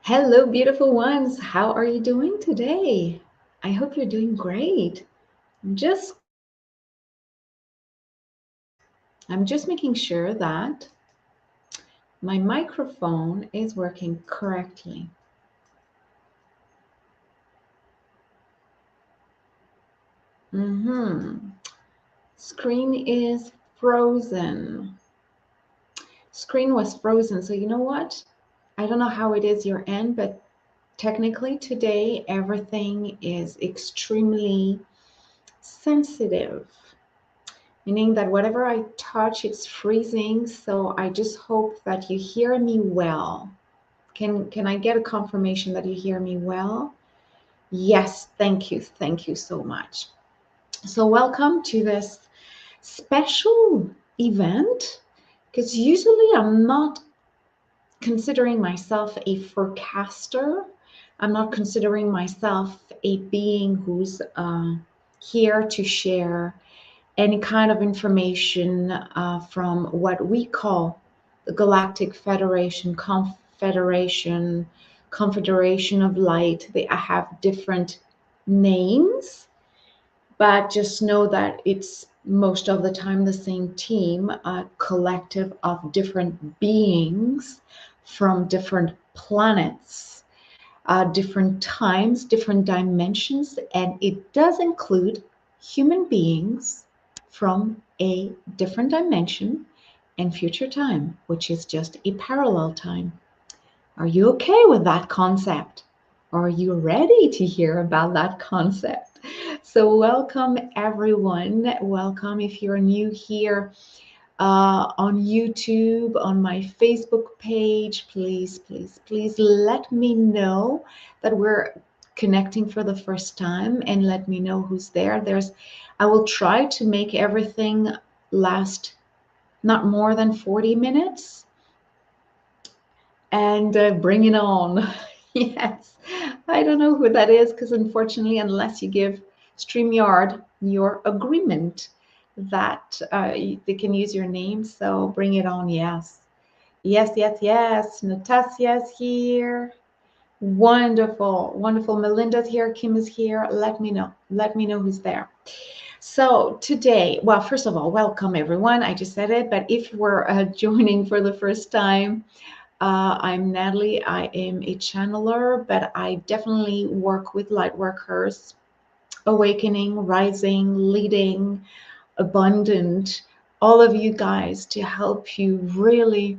Hello, beautiful ones. How are you doing today? I hope you're doing great. Just I'm just making sure that my microphone is working correctly. Screen is frozen. Screen was frozen. So you know what? I don't know how it is your end, but technically today everything is extremely sensitive, meaning that whatever I touch, it's freezing. So I just hope that you hear me well. Can I get a confirmation that you hear me well? Yes, thank you so much. So welcome to this special event, because usually I'm not considering myself a forecaster. I'm not considering myself a being who's here to share any kind of information from what we call the Galactic Federation, Confederation of Light. They have different names, but just know that it's most of the time the same team, a collective of different beings from different planets, different times, different dimensions, and it does include human beings from a different dimension and future time, which is just a parallel time. Are you okay with that concept? Are you ready to hear about that concept? So, welcome everyone. Welcome if you're new here on YouTube, on my Facebook page. Please let me know that we're connecting for the first time and let me know who's there. I will try to make everything last not more than 40 minutes and bring it on. Yes, I don't know who that is because unfortunately, unless you give StreamYard your agreement that they can use your name, so bring it on. Yes. Natasia's here. Wonderful, wonderful. Melinda's here. Kim is here. Let me know. Let me know who's there. So today, well, first of all, welcome everyone. I just said it, but if we're joining for the first time, I'm Nathalie. I am a channeler, but I definitely work with Lightworkers, awakening, rising, leading, abundant, all of you guys to help you really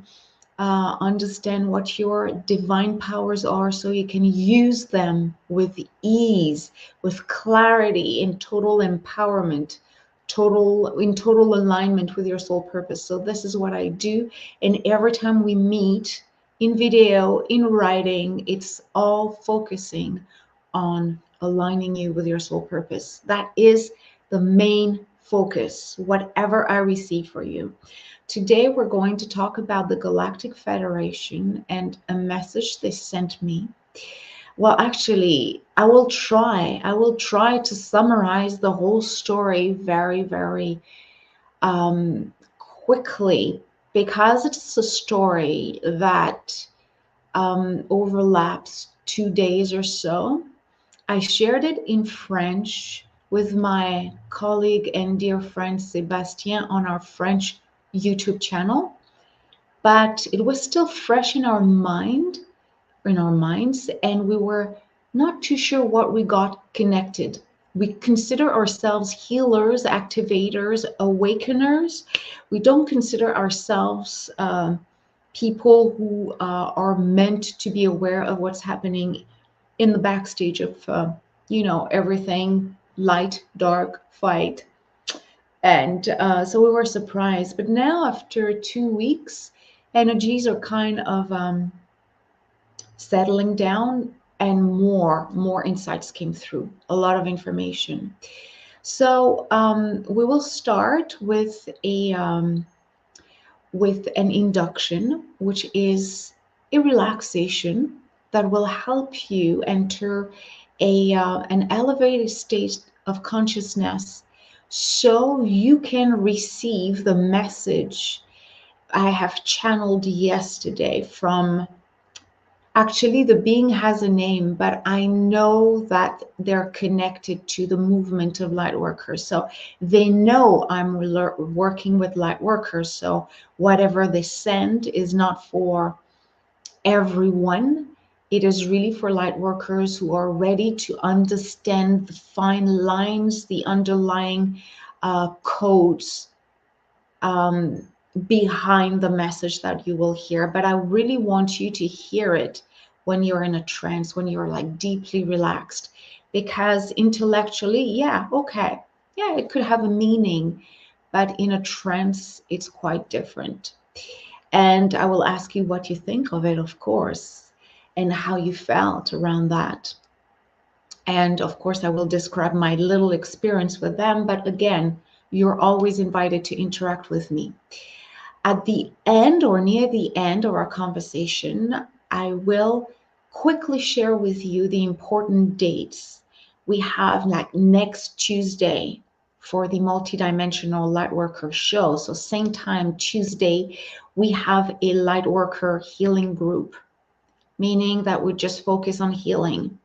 understand what your divine powers are so you can use them with ease, with clarity, in total empowerment, total alignment with your soul purpose. So this is what I do, and every time we meet in video, in writing, it's all focusing on aligning you with your soul purpose. That is the main focus, whatever I receive for you. Today, we're going to talk about the Galactic Federation and a message they sent me. Well, actually, I will try to summarize the whole story very quickly because it's a story that overlaps 2 days or so. I shared it in French with my colleague and dear friend Sébastien on our French YouTube channel, but it was still fresh in our minds, and we were not too sure what we got connected. We consider ourselves healers, activators, awakeners. We don't consider ourselves people who are meant to be aware of what's happening in the backstage of, everything light, dark, fight. And so we were surprised. But now, after 2 weeks, energies are kind of settling down, and more insights came through. A lot of information. So we will start with an induction, which is a relaxation that will help you enter an elevated state of consciousness so you can receive the message I have channeled yesterday from Actually, the being has a name, but I know that they're connected to the movement of light workers. So they know I'm working with light workers. So whatever they send is not for everyone. It is really for light workers who are ready to understand the fine lines, the underlying codes um, behind the message that you will hear. But I really want you to hear it when you're in a trance, when you're like deeply relaxed, because intellectually, yeah, okay, yeah, it could have a meaning, but in a trance, it's quite different. And I will ask you what you think of it, of course, and how you felt around that. And of course, I will describe my little experience with them. But again, you're always invited to interact with me. At the end or near the end of our conversation, I will quickly share with you the important dates. We have like next Tuesday for the multidimensional lightworker show. So same time, Tuesday, we have a lightworker healing group, meaning that we just focus on healing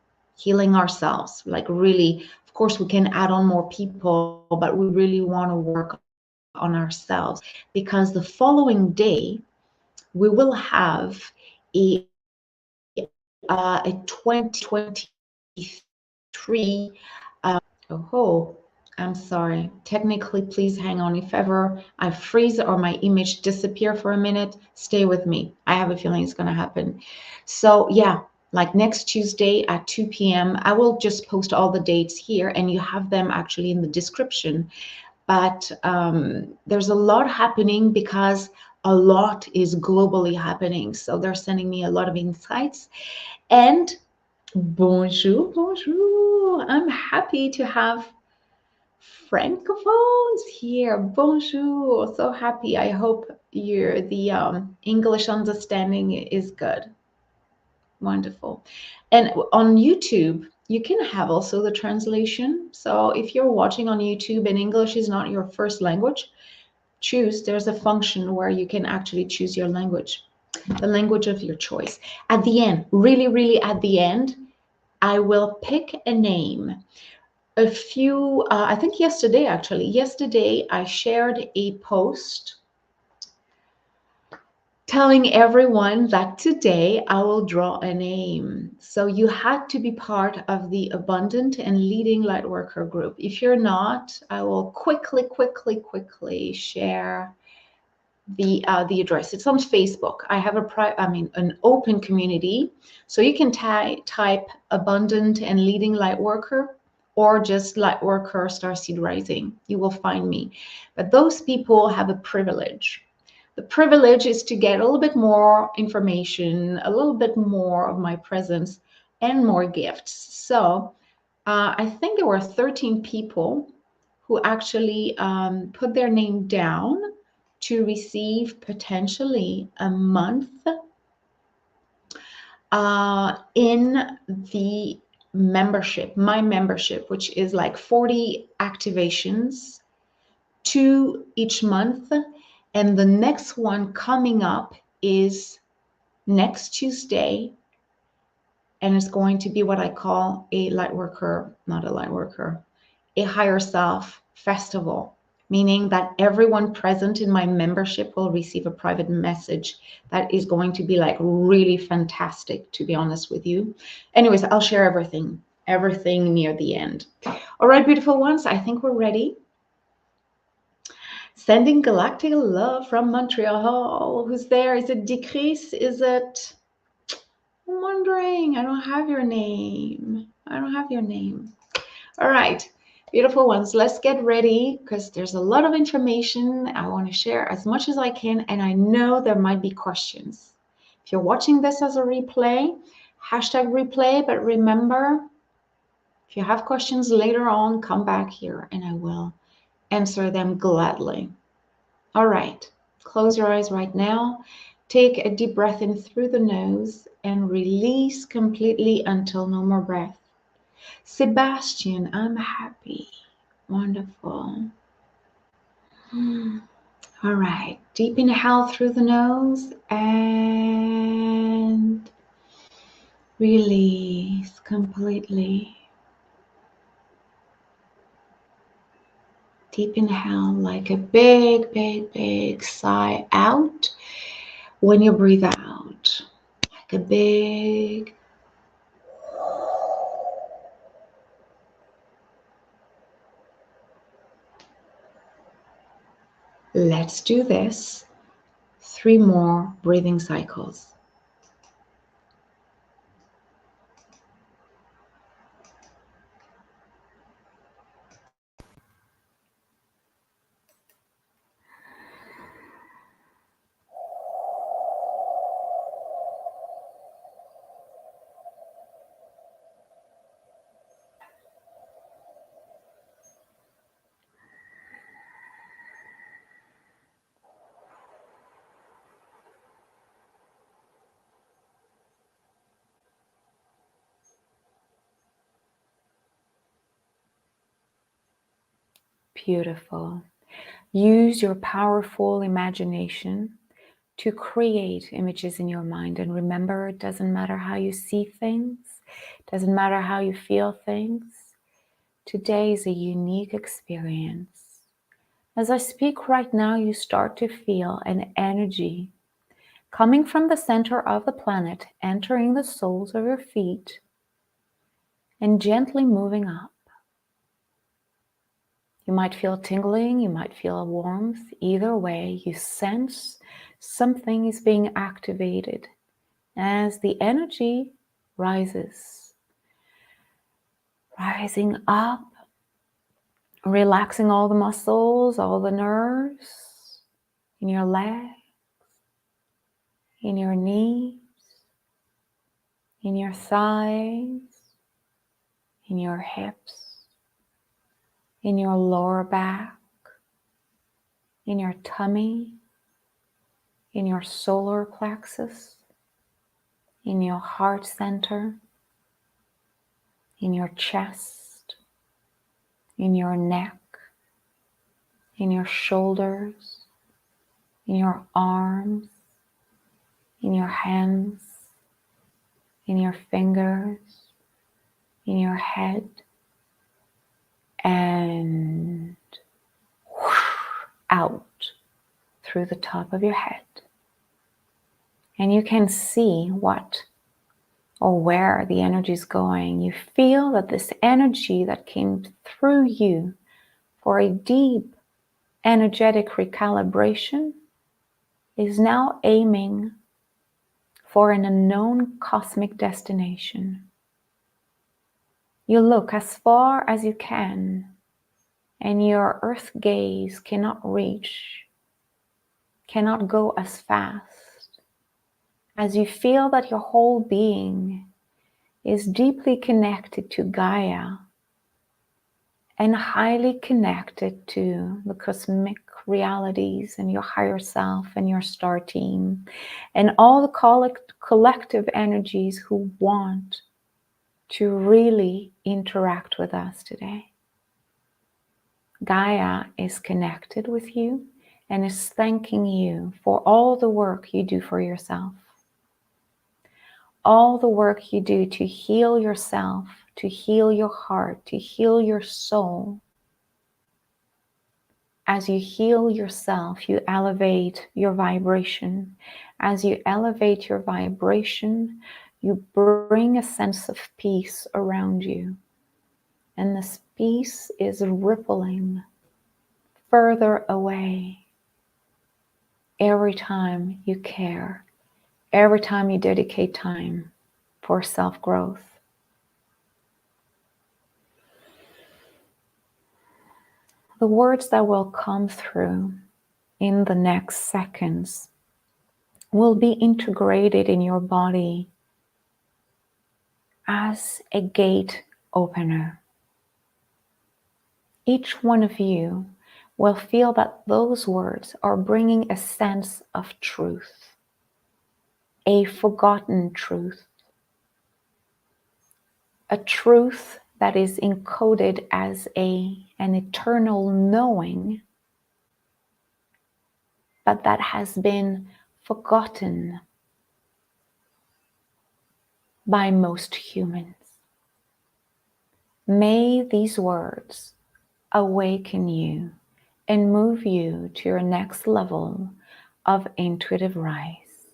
ourselves. Like really, of course, we can add on more people, but we really want to work on ourselves, because the following day we will have a 2023 oh, I'm sorry. Technically, please hang on. If ever I freeze or my image disappear for a minute, stay with me. I have a feeling it's going to happen. So yeah, like next Tuesday at 2 p.m., I will just post all the dates here and you have them actually in the description. But there's a lot happening because a lot is globally happening. So they're sending me a lot of insights. And bonjour, bonjour. I'm happy to have Francophones here. Bonjour. So happy. I hope the English understanding is good. Wonderful. And on YouTube, you can have also the translation. So if you're watching on YouTube and English is not your first language, there's a function where you can actually choose your language, the language of your choice. At the end, really, really at the end, I will pick a name. I think yesterday I shared a post telling everyone that today I will draw a name. So you had to be part of the Abundant and Leading Lightworker group. If you're not, I will quickly share the address. It's on Facebook. I have an open community, so you can type Abundant and Leading Lightworker or just Lightworker Starseed Rising. You will find me. But those people have a privilege. The privilege is to get a little bit more information, a little bit more of my presence, and more gifts. So I think there were 13 people who actually put their name down to receive potentially a month in the membership, my membership, which is like 40 activations, 2 each month. And the next one coming up is next Tuesday. And it's going to be what I call a a higher self festival, meaning that everyone present in my membership will receive a private message that is going to be like really fantastic, to be honest with you. Anyways, I'll share everything near the end. All right, beautiful ones, I think we're ready. Sending galactic love from Montreal. Who's there? Is it Decrease? Is it? I'm wondering. I don't have your name. All right, beautiful ones. Let's get ready because there's a lot of information. I want to share as much as I can, and I know there might be questions. If you're watching this as a replay, #replay, but remember, if you have questions later on, come back here and I will answer them gladly. All right, close your eyes right now. Take a deep breath in through the nose and release completely until no more breath. Sebastian, I'm happy. Wonderful. All right, deep inhale through the nose and Release completely. Deep inhale, like a big, big, big sigh out. When you breathe out, like a big. Let's do this 3 more breathing cycles. Beautiful. Use your powerful imagination to create images in your mind. And remember, it doesn't matter how you see things, it doesn't matter how you feel things. Today is a unique experience. As I speak right now, you start to feel an energy coming from the center of the planet, entering the soles of your feet and gently moving up. You might feel tingling, you might feel a warmth. Either way, you sense something is being activated as the energy rises. Rising up, relaxing all the muscles, all the nerves in your legs, in your knees, in your thighs, in your hips, in your lower back, in your tummy, in your solar plexus, in your heart center, in your chest, in your neck, in your shoulders, in your arms, in your hands, in your fingers, in your head, and out through the top of your head. And you can see what or where the energy is going. You feel that this energy that came through you for a deep energetic recalibration is now aiming for an unknown cosmic destination. You look as far as you can, and your earth gaze cannot reach, cannot go as fast, as you feel that your whole being is deeply connected to Gaia and highly connected to the cosmic realities and your higher self and your star team and all the collective energies who want to really interact with us today. Gaia is connected with you and is thanking you for all the work you do for yourself. All the work you do to heal yourself, to heal your heart, to heal your soul. As you heal yourself, you elevate your vibration. As you elevate your vibration, you bring a sense of peace around you. And this peace is rippling further away every time you care, every time you dedicate time for self-growth. The words that will come through in the next seconds will be integrated in your body as a gate opener. Each one of you will feel that those words are bringing a sense of truth, a forgotten truth, a truth that is encoded as an eternal knowing, but that has been forgotten by most humans. May these words awaken you and move you to your next level of intuitive rise.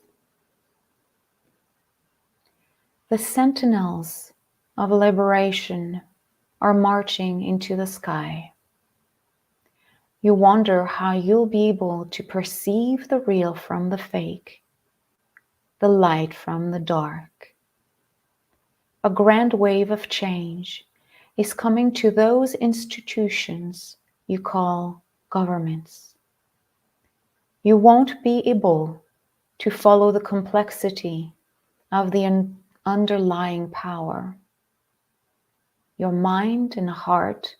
The sentinels of liberation are marching into the sky. You wonder how you'll be able to perceive the real from the fake, the light from the dark. A grand wave of change is coming to those institutions you call governments. You won't be able to follow the complexity of the underlying power. Your mind and heart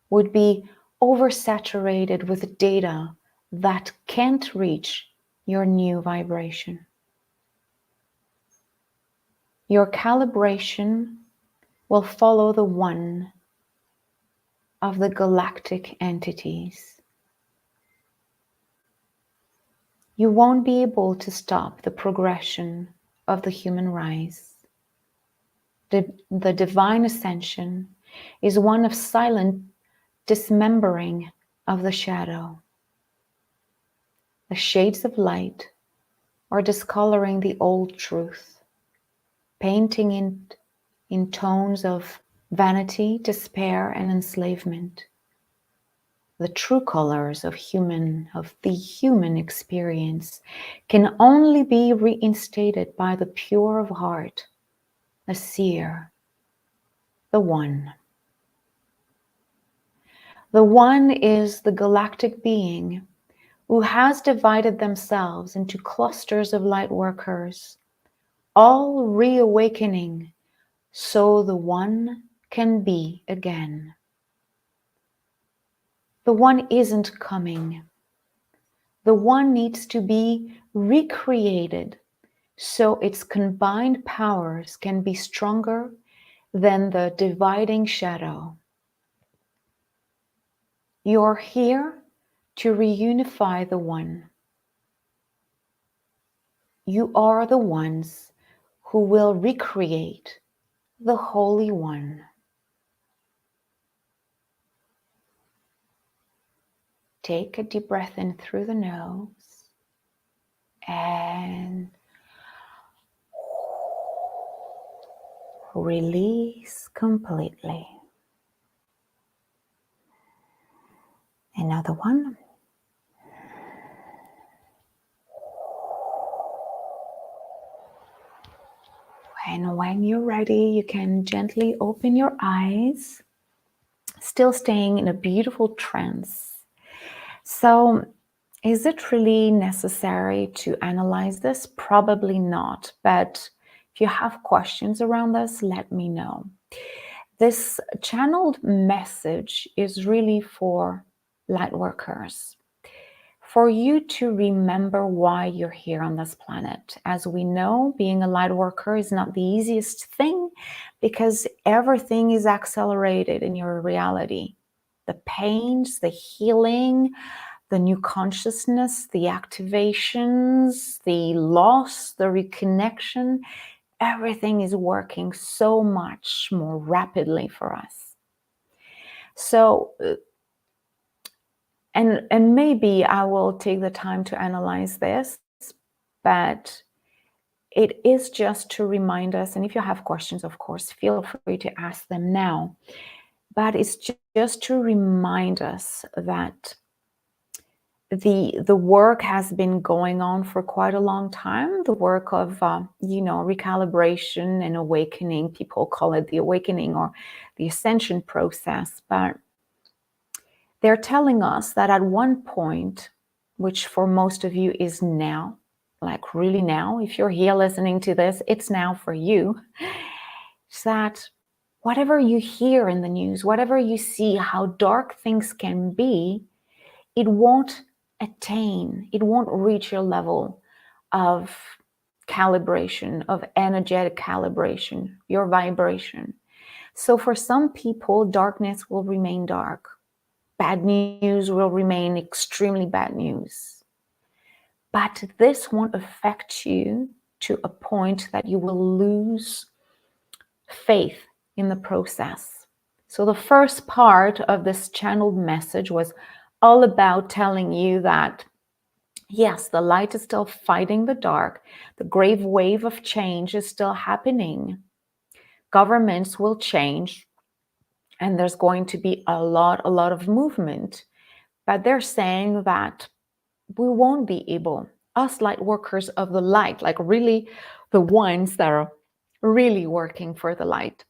would be oversaturated with data that can't reach your new vibration. Your calibration will follow the one of the galactic entities. You won't be able to stop the progression of the human rise. The divine ascension is one of silent dismembering of the shadow. The shades of light are discoloring the old truth, painting it in tones of vanity, despair, and enslavement. The true colors of the human experience can only be reinstated by the pure of heart, the seer, the one. The one is the galactic being who has divided themselves into clusters of light workers, all reawakening so the one can be again. The one isn't coming. The one needs to be recreated so its combined powers can be stronger than the dividing shadow. You're here to reunify the one. You are the ones who will recreate the Holy One. Take a deep breath in through the nose and release completely. Another one. And when you're ready, you can gently open your eyes, still staying in a beautiful trance. So, is it really necessary to analyze this? Probably not, but if you have questions around this, let me know. This channeled message is really for Lightworkers, for you to remember why you're here on this planet. As we know, being a Lightworker is not the easiest thing because everything is accelerated in your reality. The pains, the healing, the new consciousness, the activations, the loss, the reconnection, everything is working so much more rapidly for us. So, and maybe I will take the time to analyze this, but it is just to remind us, and if you have questions, of course, feel free to ask them now. But it's just to remind us that the work has been going on for quite a long time. The work of recalibration and awakening. People call it the awakening or the ascension process, but they're telling us that at one point, which for most of you is now, like really now, if you're here listening to this, it's now for you, is that whatever you hear in the news, whatever you see, how dark things can be, it won't reach your level of calibration, of energetic calibration, your vibration. So for some people, darkness will remain dark. Bad news will remain extremely bad news. But this won't affect you to a point that you will lose faith in the process. So the first part of this channeled message was all about telling you that, yes, the light is still fighting the dark. The great wave of change is still happening. Governments will change, and there's going to be a lot of movement. But they're saying that we won't be able, us light workers of the light, like really the ones that are really working for the light,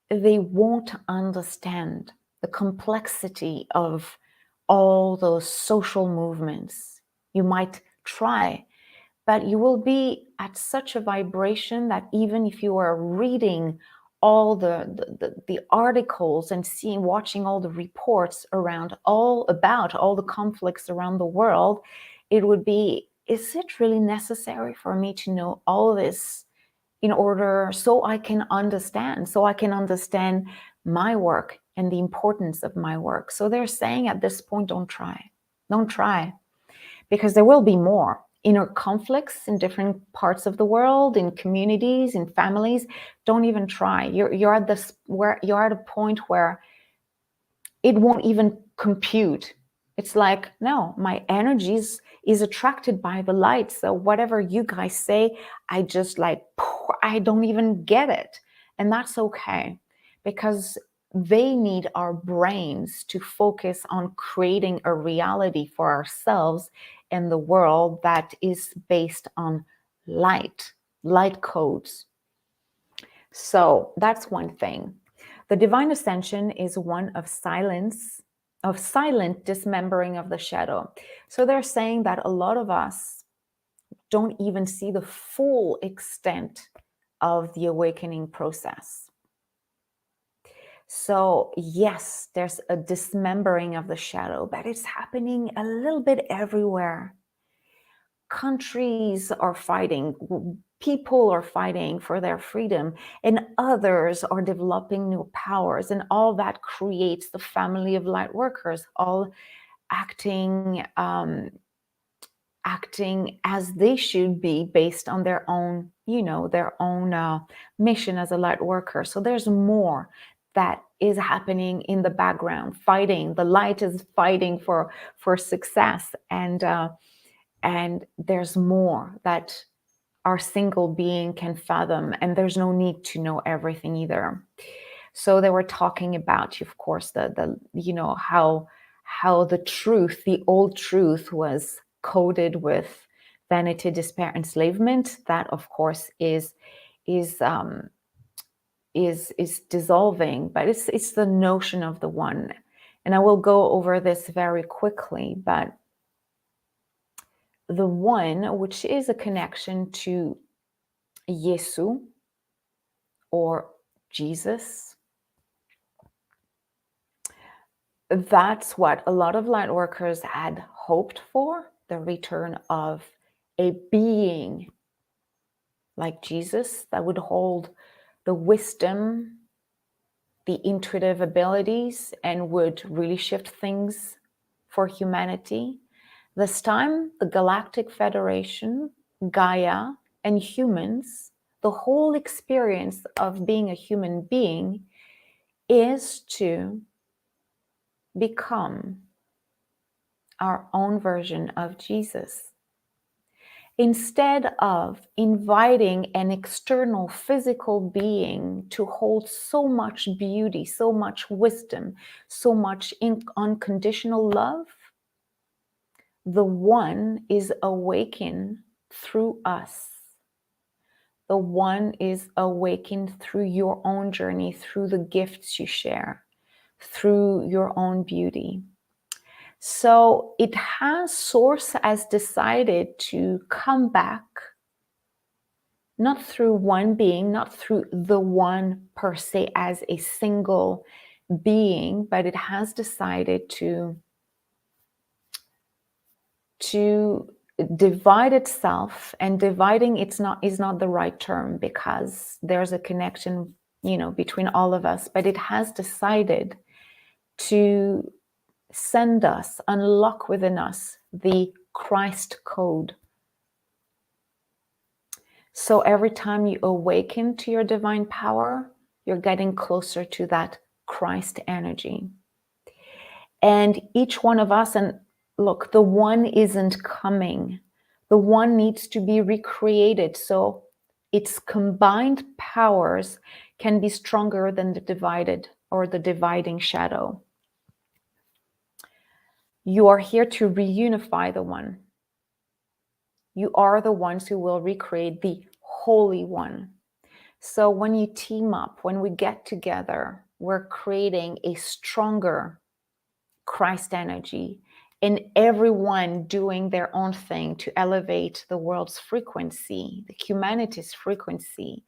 they won't understand the complexity of all those social movements. You might try, but you will be at such a vibration that even if you are reading all the articles and watching all the reports about all the conflicts around the world, it would be, is it really necessary for me to know all this in order so I can understand my work and the importance of my work? So they're saying at this point, don't try, because there will be more inner conflicts in different parts of the world, in communities, in families. Don't even try. You're at a point where it won't even compute. It's like, no, my energy is attracted by the light. So whatever you guys say, I just like, I don't even get it. And that's okay, because they need our brains to focus on creating a reality for ourselves in the world that is based on light codes. So that's one thing. The divine ascension is one of silent dismembering of the shadow. So they're saying that a lot of us don't even see the full extent of the awakening process. So yes, there's a dismembering of the shadow, but it's happening a little bit everywhere. Countries are fighting, people are fighting for their freedom, and others are developing new powers, and all that creates the family of light workers, all acting as they should be based on their own, mission as a light worker. So there's more that is happening in the background, fighting. The light is fighting for success, and there's more that our single being can fathom, and there's no need to know everything either. So they were talking about, of course, how the truth, the old truth, was coded with vanity, despair, enslavement. That, of course, is dissolving, but it's the notion of the one. And I will go over this very quickly, but the one, which is a connection to Yesu or Jesus, that's what a lot of light workers had hoped for, the return of a being like Jesus that would hold the wisdom, the intuitive abilities, and would really shift things for humanity. This time, the Galactic Federation, Gaia, and humans, the whole experience of being a human being is to become our own version of Jesus. Instead of inviting an external physical being to hold so much beauty, so much wisdom, so much unconditional love, the one is awakened through us. The one is awakened through your own journey, through the gifts you share, through your own beauty. So Source has decided to come back, not through one being, not through the one per se as a single being, but it has decided to divide itself. And dividing is not the right term, because there's a connection, between all of us, but it has decided to send us, unlock within us the Christ code. So every time you awaken to your divine power, you're getting closer to that Christ energy. And each one of us, and look, the one isn't coming. The one needs to be recreated. So its combined powers can be stronger than the divided or the dividing shadow. You are here to reunify the one. You are the ones who will recreate the Holy One. So when you team up, when we get together, we're creating a stronger Christ energy, and everyone doing their own thing to elevate the world's frequency, the humanity's frequency,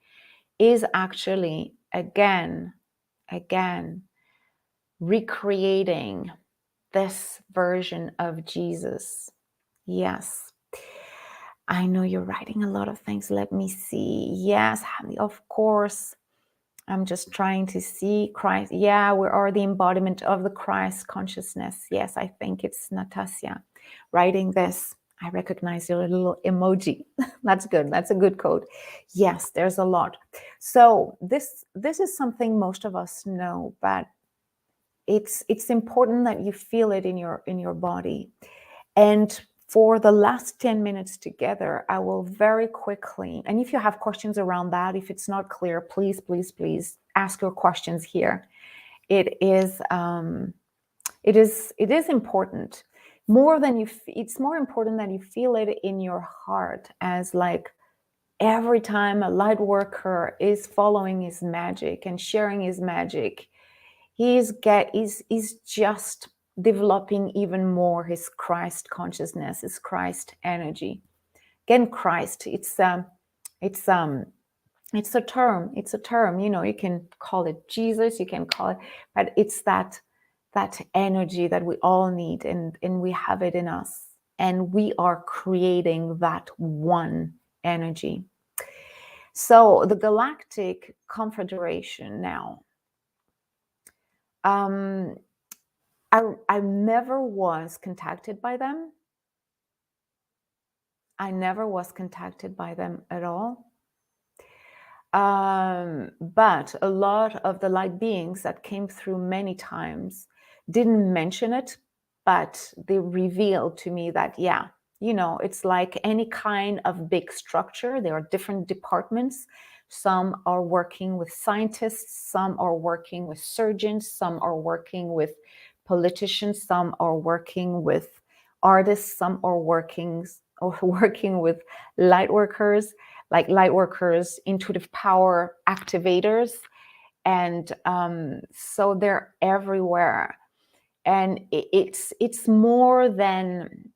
is actually again recreating this version of Jesus. Yes. I know you're writing a lot of things. Let me see. Yes, of course. I'm just trying to see Christ. Yeah, we are the embodiment of the Christ consciousness. Yes, I think it's Natasha writing this. I recognize your little emoji. That's good. That's a good code. Yes, there's a lot. So this is something most of us know, but it's important that you feel it in your body. And for the last 10 minutes together, I will very quickly, and if you have questions around that, if it's not clear, please ask your questions here. It is important. It's more important that you feel it in your heart, as like every time a light worker is following his magic and sharing his magic, he's just developing even more his Christ consciousness, his Christ energy. Again, Christ, it's a term. It's a term. You can call it Jesus, you can call it, but it's that energy that we all need, and we have it in us, and we are creating that one energy. So the Galactic Confederation now. I never was contacted by them. I never was contacted by them at all. But a lot of the light beings that came through many times didn't mention it, but they revealed to me that, yeah, it's like any kind of big structure. There are different departments. Some are working with scientists, some are working with surgeons, some are working with politicians, some are working with artists, some are working with light workers, like light workers, intuitive power activators. And so they're everywhere. And it's more than,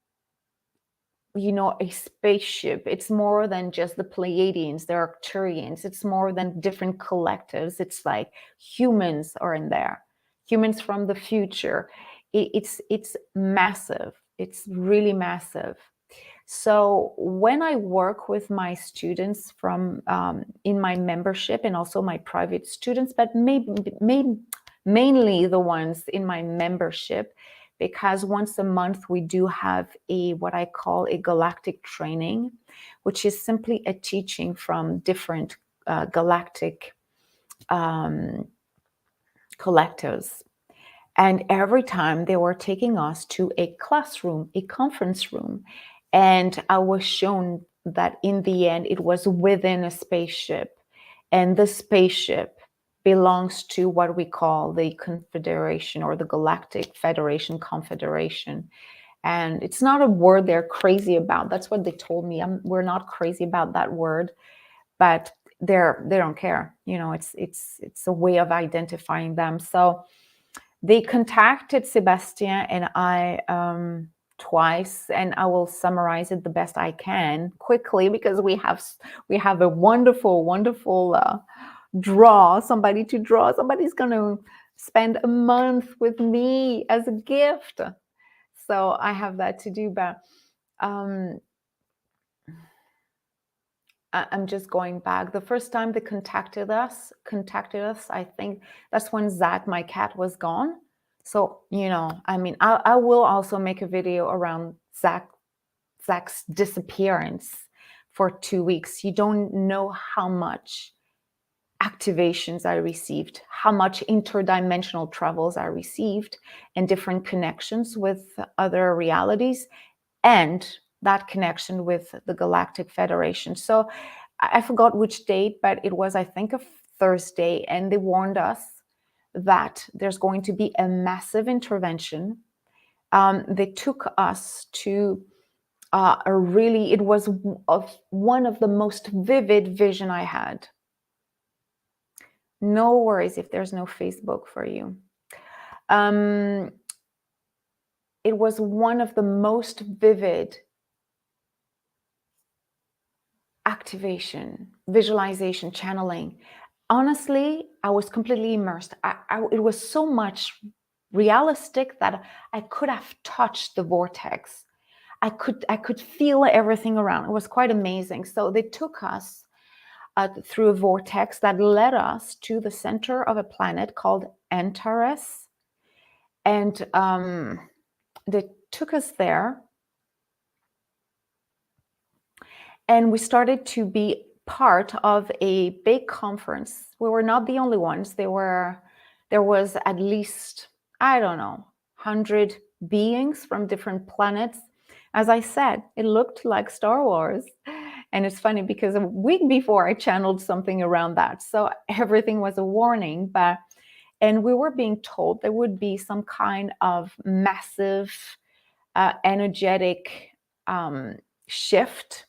a spaceship. It's more than just the Pleiadians, the Arcturians. It's more than different collectives. It's like humans are in there, humans from the future. It's massive. It's really massive. So when I work with my students from in my membership, and also my private students, but mainly the ones in my membership, because once a month we do have what I call a galactic training, which is simply a teaching from different galactic collectives. And every time they were taking us to a classroom, a conference room, and I was shown that in the end, it was within a spaceship. And the spaceship belongs to what we call the Confederation, or the Galactic Federation Confederation. And it's not a word they're crazy about. That's what they told me. We're not crazy about that word, but they don't care. It's a way of identifying them. So they contacted Sebastien and I twice, and I will summarize it the best I can quickly, because we have a wonderful draw. Somebody's going to spend a month with me as a gift. So I have that to do, but I'm just going back. The first time they contacted us, I think that's when Zach, my cat, was gone. So, I will also make a video around Zach's disappearance for 2 weeks. You don't know how much activations I received, how much interdimensional travels I received, and different connections with other realities, and that connection with the Galactic Federation. So I forgot which date, but it was, I think, a Thursday, and they warned us that there's going to be a massive intervention. They took us to it was one of the most vivid vision I had. No worries if there's no Facebook for you. It was one of the most vivid activation, visualization, channeling. Honestly, I was completely immersed. It was so much realistic that I could have touched the vortex. I could feel everything around. It was quite amazing. So they took us through a vortex that led us to the center of a planet called Antares. And they took us there. And we started to be part of a big conference. We were not the only ones. There was at least, I don't know, 100 beings from different planets. As I said, it looked like Star Wars. And it's funny because a week before I channeled something around that. So everything was a warning, and we were being told there would be some kind of massive energetic shift,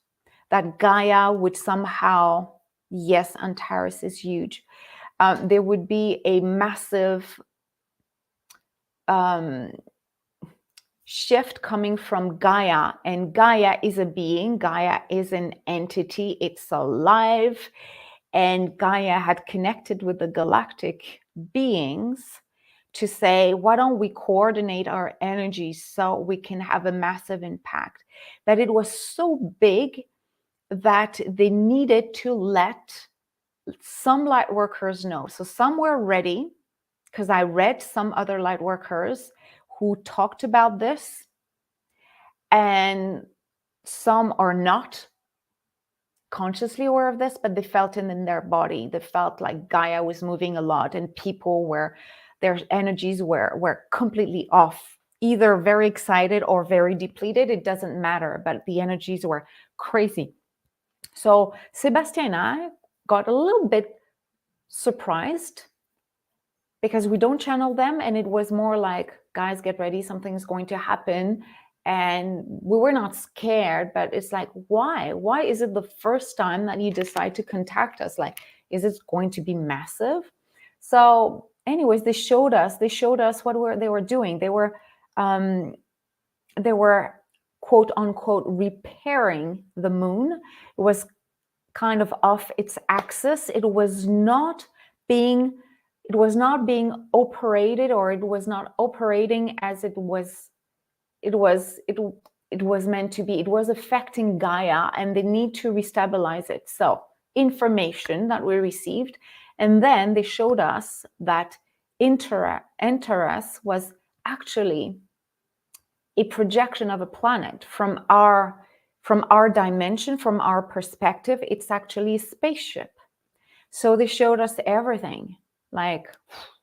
that Gaia would somehow, yes, Antares is huge. There would be a massive shift coming from Gaia, and Gaia is a being, Gaia is an entity, it's alive, and Gaia had connected with the galactic beings to say, why don't we coordinate our energies so we can have a massive impact? That it was so big that they needed to let some light workers know. So some were ready, because I read some other light workers who talked about this, and some are not consciously aware of this, but they felt it in their body. They felt like Gaia was moving a lot, and people were, their energies were completely off, either very excited or very depleted. It doesn't matter, but the energies were crazy. So Sebastian and I got a little bit surprised, because we don't channel them, and it was more like, guys, get ready, something's going to happen. And we were not scared, but it's like, why is it the first time that you decide to contact us? Like, is it going to be massive? So anyways, they showed us what they were doing. They were quote unquote repairing the moon. It was kind of off its axis. It was not being operated, or it was not operating as it was meant to be. It was affecting Gaia, and they need to restabilize it. So information that we received, and then they showed us that Antares was actually a projection of a planet from our dimension, from our perspective. It's actually a spaceship. So they showed us everything. Like,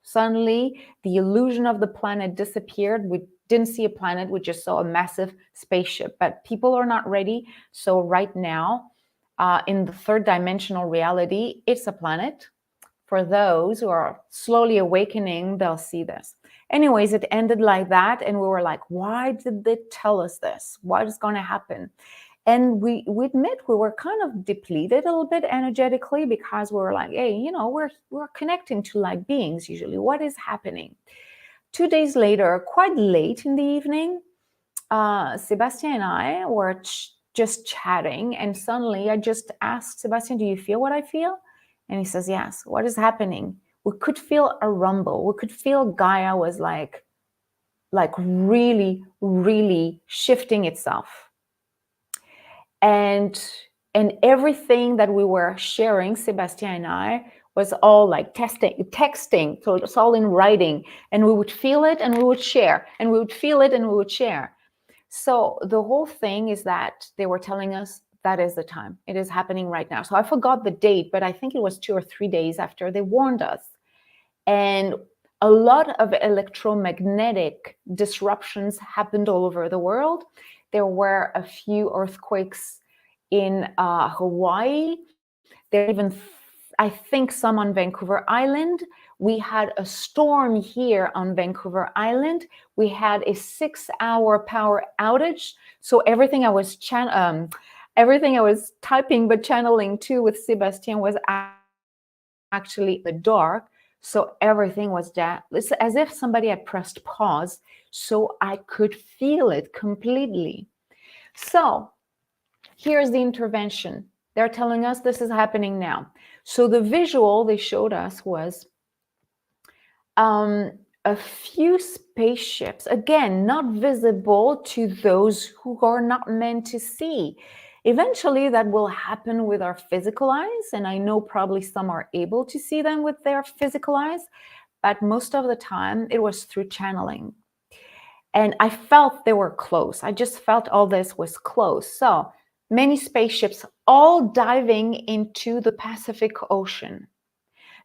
suddenly the illusion of the planet disappeared. We didn't see a planet, we just saw a massive spaceship. But people are not ready. So right now, in the third dimensional reality, it's a planet. For those who are slowly awakening, they'll see this. Anyways, it ended like that, and we were like, why did they tell us this? What is going to happen? And we admit we were kind of depleted a little bit energetically, because we were like, hey, we're connecting to like beings usually. What is happening? 2 days later, quite late in the evening, Sebastian and I were just chatting, and suddenly I just asked Sebastian, do you feel what I feel? And he says, yes. What is happening? We could feel a rumble. We could feel Gaia was like really, really shifting itself. And everything that we were sharing, Sebastian and I, was all like texting. So it's all in writing. And we would feel it and we would share. And we would feel it and we would share. So the whole thing is that they were telling us that is the time. It is happening right now. So I forgot the date, but I think it was 2 or 3 days after they warned us. And a lot of electromagnetic disruptions happened all over the world. There were a few earthquakes in Hawaii. There even, I think, some on Vancouver Island. We had a storm here on Vancouver Island. We had a 6-hour power outage. So everything I was typing but channeling to with Sebastian was actually in the dark. So everything was down. It's as if somebody had pressed pause, so I could feel it completely. So here's the intervention. They're telling us this is happening now. So the visual they showed us was a few spaceships, again, not visible to those who are not meant to see. Eventually, that will happen with our physical eyes, and I know probably some are able to see them with their physical eyes, but most of the time it was through channeling. And I felt they were close. I just felt all this was close. So many spaceships all diving into the Pacific Ocean,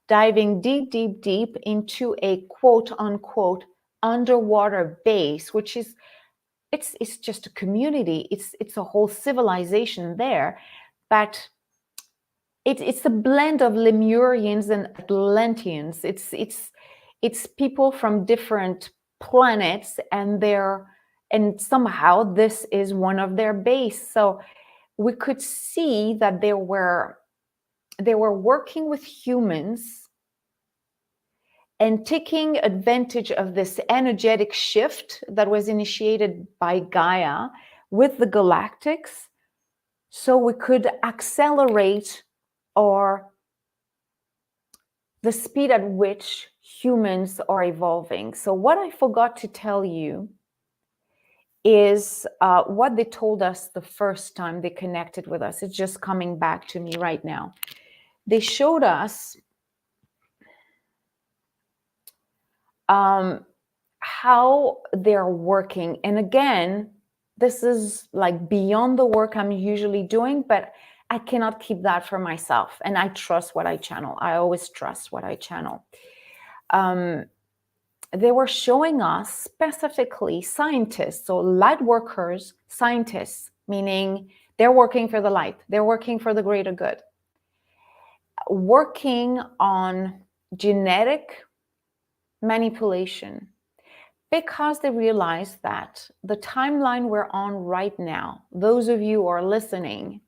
diving deep, deep, deep into a quote unquote underwater base, which is, it's just a community. It's a whole civilization there, but it's a blend of Lemurians and Atlanteans. It's people from different planets, and somehow this is one of their base. So we could see that they were working with humans and taking advantage of this energetic shift that was initiated by Gaia with the Galactics, so we could accelerate the speed at which humans are evolving. So what I forgot to tell you is what they told us the first time they connected with us. It's just coming back to me right now. They showed us how they're working. And again, this is like beyond the work I'm usually doing, but I cannot keep that for myself. And I trust what I channel. I always trust what I channel. They were showing us specifically scientists, so light workers, scientists, meaning they're working for the light. They're working for the greater good. Working on genetic manipulation, because they realize that the timeline we're on right now, those of you who are listening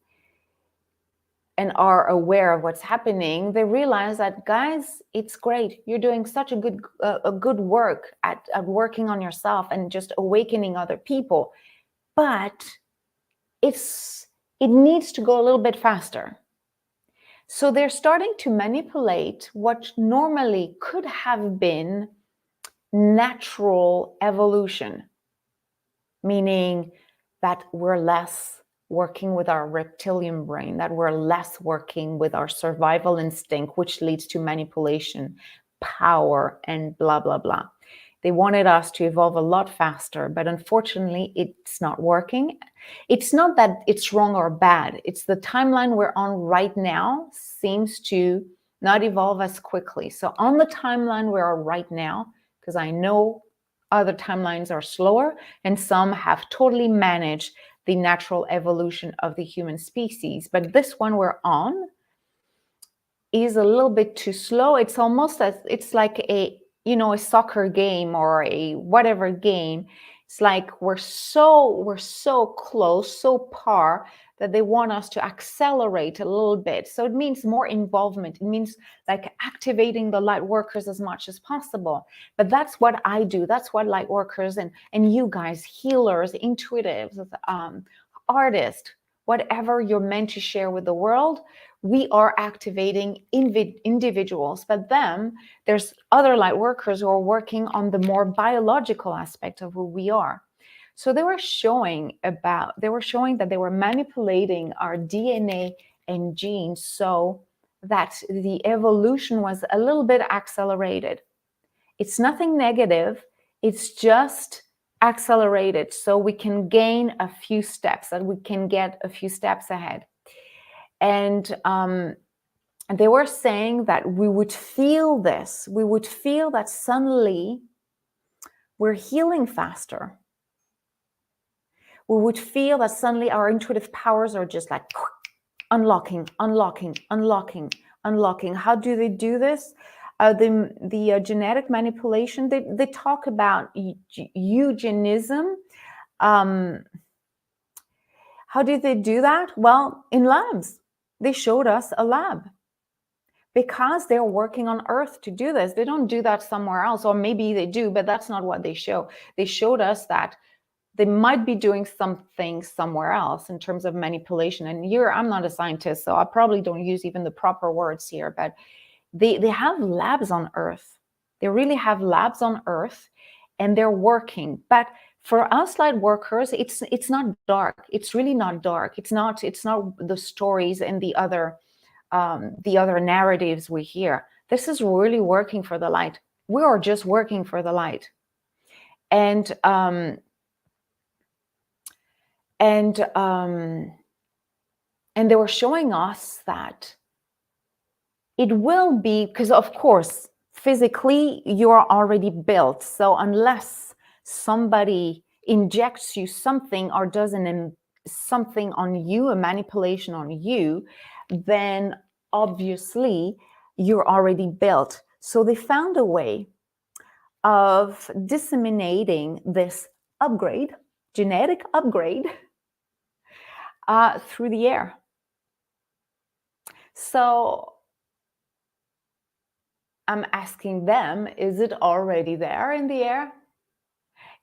and are aware of what's happening, they realize that, guys, it's great. You're doing such a good work at working on yourself and just awakening other people. But it needs to go a little bit faster. So they're starting to manipulate what normally could have been natural evolution, meaning that we're less working with our reptilian brain, that we're less working with our survival instinct, which leads to manipulation, power, and blah, blah, blah. They wanted us to evolve a lot faster, but unfortunately, it's not working. It's not that it's wrong or bad. It's the timeline we're on right now seems to not evolve as quickly. So on the timeline we're on right now, because I know other timelines are slower and some have totally managed the natural evolution of the human species. But this one we're on is a little bit too slow. It's almost as, it's like a soccer game or a whatever game. It's like we're so close, so par, that they want us to accelerate a little bit. So it means more involvement. It means like activating the light workers as much as possible. But that's what I do. That's what light workers and you guys, healers, intuitives, artists, whatever you're meant to share with the world, we are activating individuals. But then there's other light workers who are working on the more biological aspect of who we are. So they were showing that they were manipulating our DNA and genes so that the evolution was a little bit accelerated. It's nothing negative. It's just accelerated so we can gain a few steps, that we can get a few steps ahead. And they were saying that we would feel this. We would feel that suddenly we're healing faster. We would feel that suddenly our intuitive powers are just like unlocking. How do they do this? The genetic manipulation, they talk about eugenism. How did they do that? Well, in labs. They showed us a lab. Because they're working on Earth to do this. They don't do that somewhere else, or maybe they do, but that's not what they show. They showed us that they might be doing something somewhere else in terms of manipulation. And here, I'm not a scientist, so I probably don't use even the proper words here, but they have labs on Earth. They really have labs on Earth, and they're working. But for us light workers, it's not dark. It's really not dark. It's not the stories and the other narratives we hear. This is really working for the light. We are just working for the light. And they were showing us that it will be, because of course, physically, you're already built. So unless somebody injects you something or does something on you, a manipulation on you, then obviously you're already built. So they found a way of disseminating this upgrade, genetic upgrade, through the air. So I'm asking them, is it already there in the air?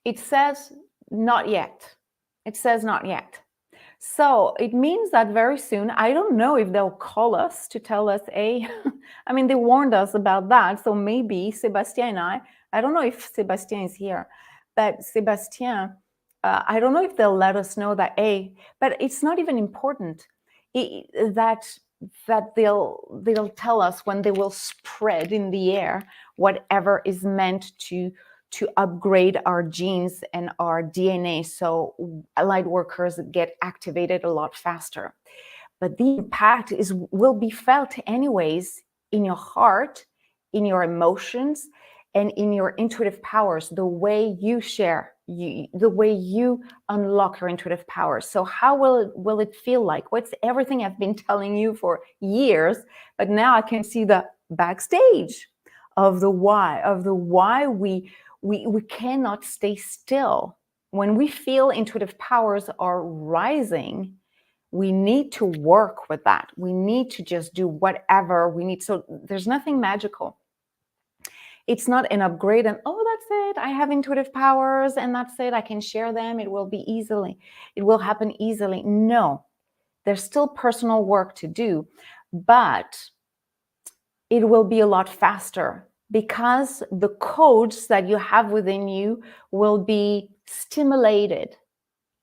It says not yet. It says not yet. So it means that very soon, I don't know if they'll call us to tell us, hey, I mean, they warned us about that. So maybe Sébastien and I don't know if Sébastien is here, but Sébastien, I don't know if they'll let us know that, hey, but it's not even important that they'll tell us when they will spread in the air whatever is meant to upgrade our genes and our DNA, so light workers get activated a lot faster. But the impact will be felt anyways in your heart, in your emotions, and in your intuitive powers, the way you share, the way you unlock your intuitive powers. So how will it feel like? What's everything I've been telling you for years, but now I can see the backstage of the why we cannot stay still. When we feel intuitive powers are rising, we need to work with that. We need to just do whatever we need. So there's nothing magical. It's not an upgrade and, oh, that's it. I have intuitive powers and that's it. I can share them. It will happen easily. No, there's still personal work to do, but it will be a lot faster because the codes that you have within you will be stimulated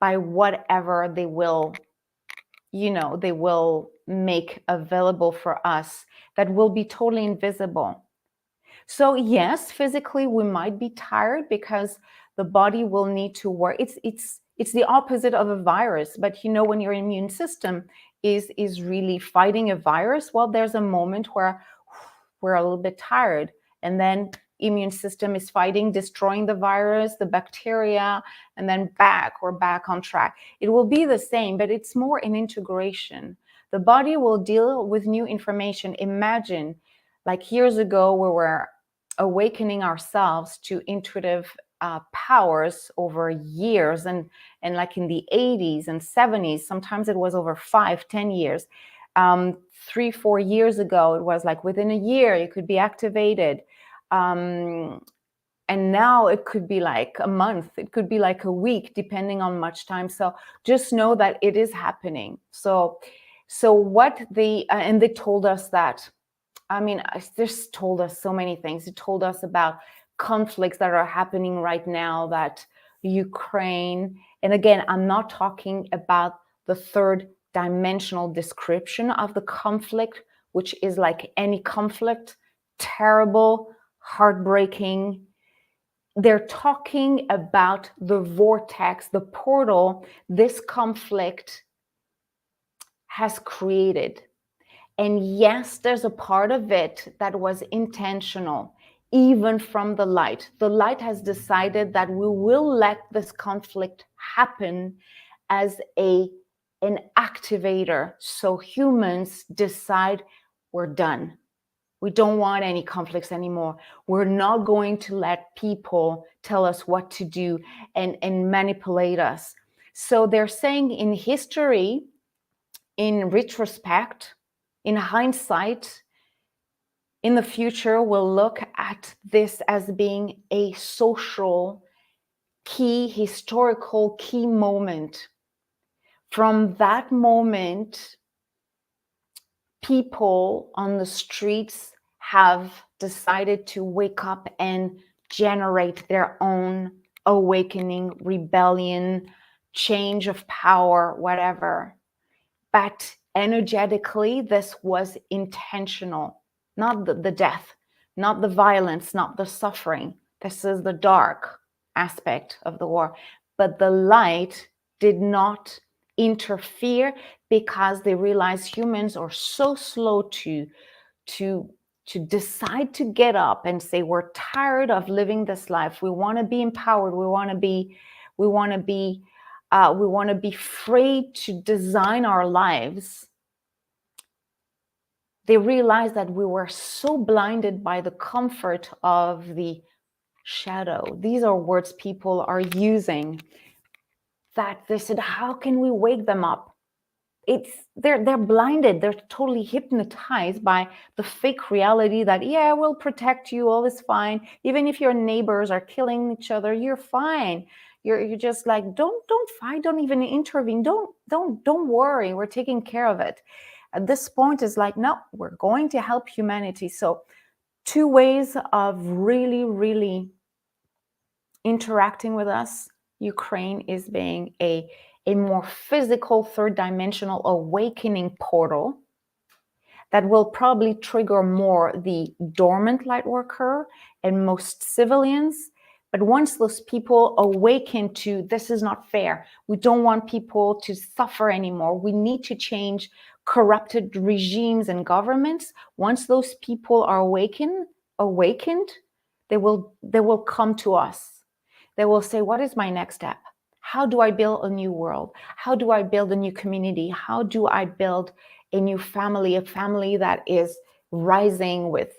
by whatever they will make available for us that will be totally invisible. So yes, physically we might be tired because the body will need to work. It's the opposite of a virus, but when your immune system is really fighting a virus, well, there's a moment where we're a little bit tired, and then immune system is fighting, destroying the virus, the bacteria, and then we're back on track. It will be the same, but it's more an integration. The body will deal with new information. Imagine, like years ago, we were awakening ourselves to intuitive powers over years, and like in the 80s and 70s, sometimes it was over 5-10 years. 3-4 years ago, it was like within a year you could be activated. And now it could be like a month, it could be like a week, depending on much time. So just know that it is happening. So what and they told us that, I mean, this told us so many things. It told us about conflicts that are happening right now, that Ukraine, and again, I'm not talking about the third dimensional description of the conflict, which is like any conflict, terrible, heartbreaking, they're talking about the vortex, the portal this conflict has created. And yes, there's a part of it that was intentional, even from the light. The light has decided that we will let this conflict happen as an activator. So humans decide we're done. We don't want any conflicts anymore. We're not going to let people tell us what to do and manipulate us. So they're saying in history, in retrospect, in hindsight, in the future, we'll look at this as being a social key, historical key moment. From that moment, people on the streets have decided to wake up and generate their own awakening, rebellion, change of power, whatever. But energetically, this was intentional, not the death, not the violence, not the suffering. This is the dark aspect of the war. But the light did not interfere because they realized humans are so slow to decide to get up and say, we're tired of living this life. We want to be empowered. We want to be free to design our lives. They realized that we were so blinded by the comfort of the shadow. These are words people are using, that they said, how can we wake them up? They're blinded. They're totally hypnotized by the fake reality that, yeah, we'll protect you, all is fine. Even if your neighbors are killing each other, you're fine. You're just like, don't fight, don't even intervene, don't worry, we're taking care of it. At this point, is like, no, we're going to help humanity. So two ways of really interacting with us. Ukraine is being a more physical, third dimensional awakening portal that will probably trigger more the dormant light worker and most civilians. But once those people awaken to, this is not fair, we don't want people to suffer anymore, we need to change corrupted regimes and governments. Once those people are awakened, they will come to us. They will say, what is my next step? How do I build a new world? How do I build a new community? How do I build a new family, a family that is rising with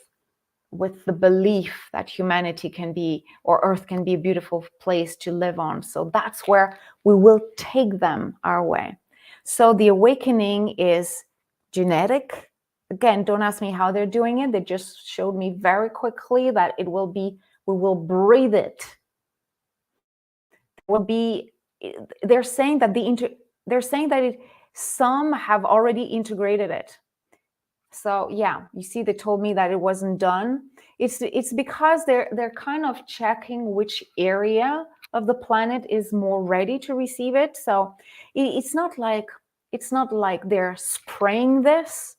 the belief that humanity can be, or Earth can be a beautiful place to live on? So that's where we will take them our way. So the awakening is genetic. Again, don't ask me how they're doing it. They just showed me very quickly that it will be, we will breathe it. Will be, they're saying that some have already integrated it. So yeah, you see, they told me that it wasn't done. It's because they're kind of checking which area of the planet is more ready to receive it. So it's not like they're spraying this.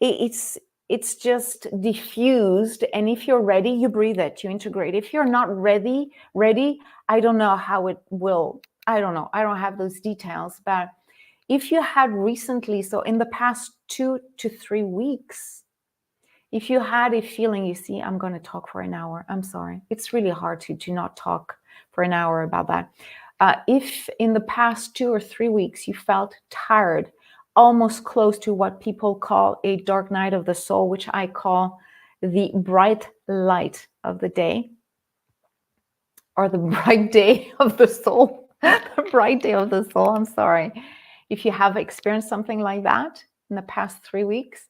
It's just diffused, and if you're ready, you breathe it, you integrate. If you're not ready, I don't know how it will. I don't know. I don't have those details. But if you had recently, so in the past 2 to 3 weeks, if you had a feeling, you see, I'm going to talk for an hour. I'm sorry. It's really hard to not talk for an hour about that. If in the past 2 or 3 weeks you felt tired, almost close to what people call a dark night of the soul, which I call the bright light of the day, or the bright day of the soul, the bright day of the soul, I'm sorry. If you have experienced something like that in the past 3 weeks,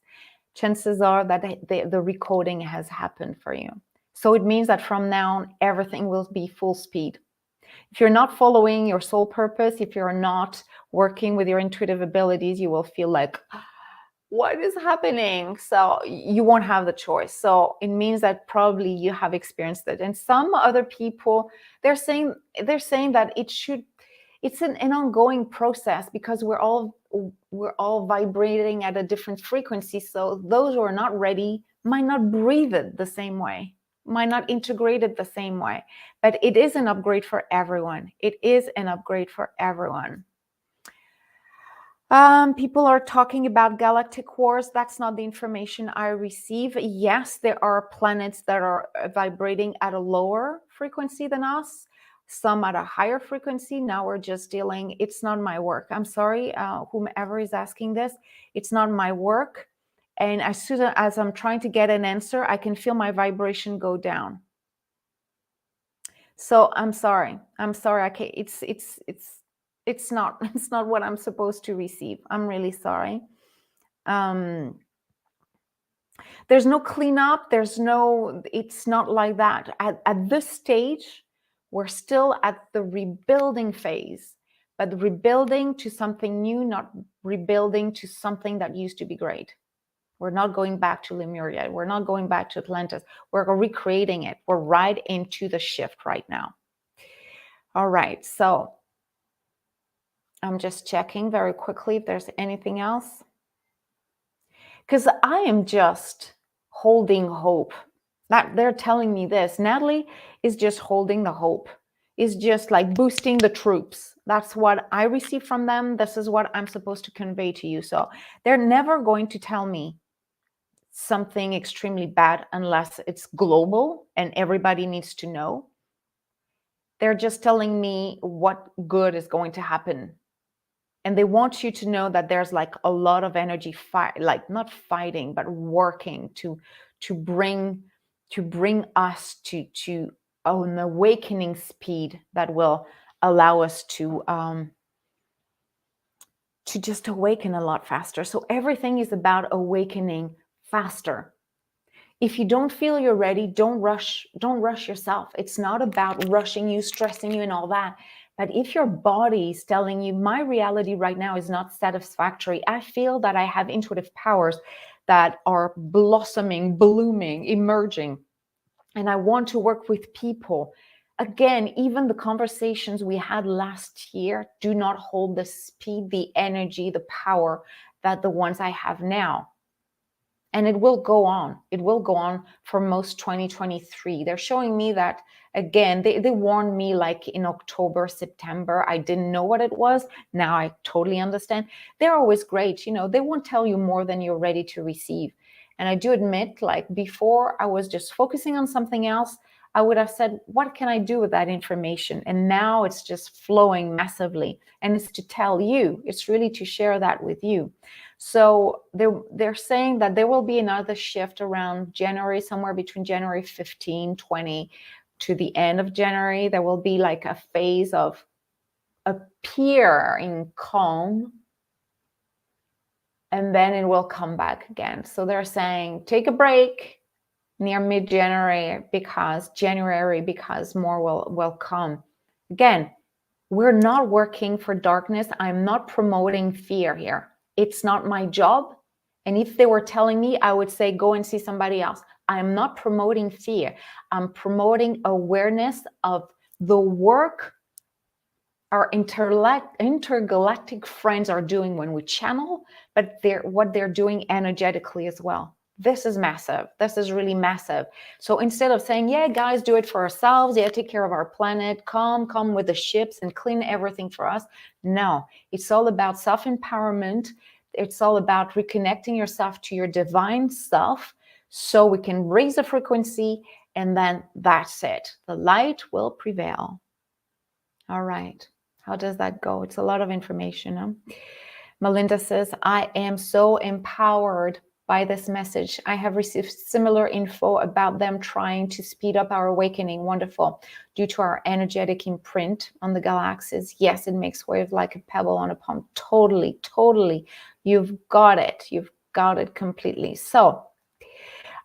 chances are that the recoding has happened for you. So it means that from now on, everything will be full speed. If you're not following your soul purpose, if you're not working with your intuitive abilities, you will feel like, what is happening? So you won't have the choice. So it means that probably you have experienced it. And some other people, they're saying that it's an ongoing process, because we're all vibrating at a different frequency. So those who are not ready might not breathe it the same way. might not integrate it the same way, but it is an upgrade for everyone. It is an upgrade for everyone. People are talking about galactic wars. That's not the information I receive. Yes, there are planets that are vibrating at a lower frequency than us, some at a higher frequency. Now we're just dealing, it's not my work. I'm sorry, whomever is asking this, it's not my work. And as soon as I'm trying to get an answer, I can feel my vibration go down. So I'm sorry. I can't, it's not what I'm supposed to receive. I'm really sorry. There's no cleanup. It's not like that. At this stage, we're still at the rebuilding phase, but rebuilding to something new, not rebuilding to something that used to be great. We're not going back to Lemuria. We're not going back to Atlantis. We're recreating it. We're right into the shift right now. All right, so I'm just checking very quickly if there's anything else. Because I am just holding hope. That they're telling me this. Nathalie is just holding the hope. Is just like boosting the troops. That's what I receive from them. This is what I'm supposed to convey to you. So they're never going to tell me something extremely bad unless it's global and everybody needs to know. They're just telling me what good is going to happen. And they want you to know that there's like a lot of energy, like not fighting, but working to bring us to an awakening speed that will allow us to just awaken a lot faster. So everything is about awakening faster. If you don't feel you're ready, don't rush yourself. It's not about rushing you, stressing you and all that. But if your body is telling you, my reality right now is not satisfactory, I feel that I have intuitive powers that are blossoming, blooming, emerging, and I want to work with people. Again, even the conversations we had last year do not hold the speed, the energy, the power that the ones I have now. And it will go on. It will go on for most 2023. They're showing me that, again, they warned me like in October, September. I didn't know what it was. Now I totally understand. They're always great. You know, they won't tell you more than you're ready to receive. And I do admit, like before, I was just focusing on something else. I would have said, what can I do with that information? And now it's just flowing massively. And it's to tell you, it's really to share that with you. So they're saying that there will be another shift around January, somewhere between January 15, 20 to the end of January. There will be like a phase of appearing calm, and then it will come back again. So they're saying take a break near mid-January because more will come. Again, we're not working for darkness. I'm not promoting fear here. It's not my job. And if they were telling me, I would say, go and see somebody else. I'm not promoting fear. I'm promoting awareness of the work our intergalactic friends are doing when we channel, but what they're doing energetically as well. This is massive. This is really massive. So instead of saying, yeah, guys, do it for ourselves. Yeah, take care of our planet. Come with the ships and clean everything for us. No, it's all about self-empowerment. It's all about reconnecting yourself to your divine self so we can raise the frequency, and then that's it. The light will prevail. All right. How does that go? It's a lot of information. Huh? Melinda says, I am so empowered by this message. I have received similar info about them trying to speed up our awakening. Wonderful. Due to our energetic imprint on the galaxies. Yes, it makes wave like a pebble on a pump. Totally, totally. You've got it. You've got it completely. So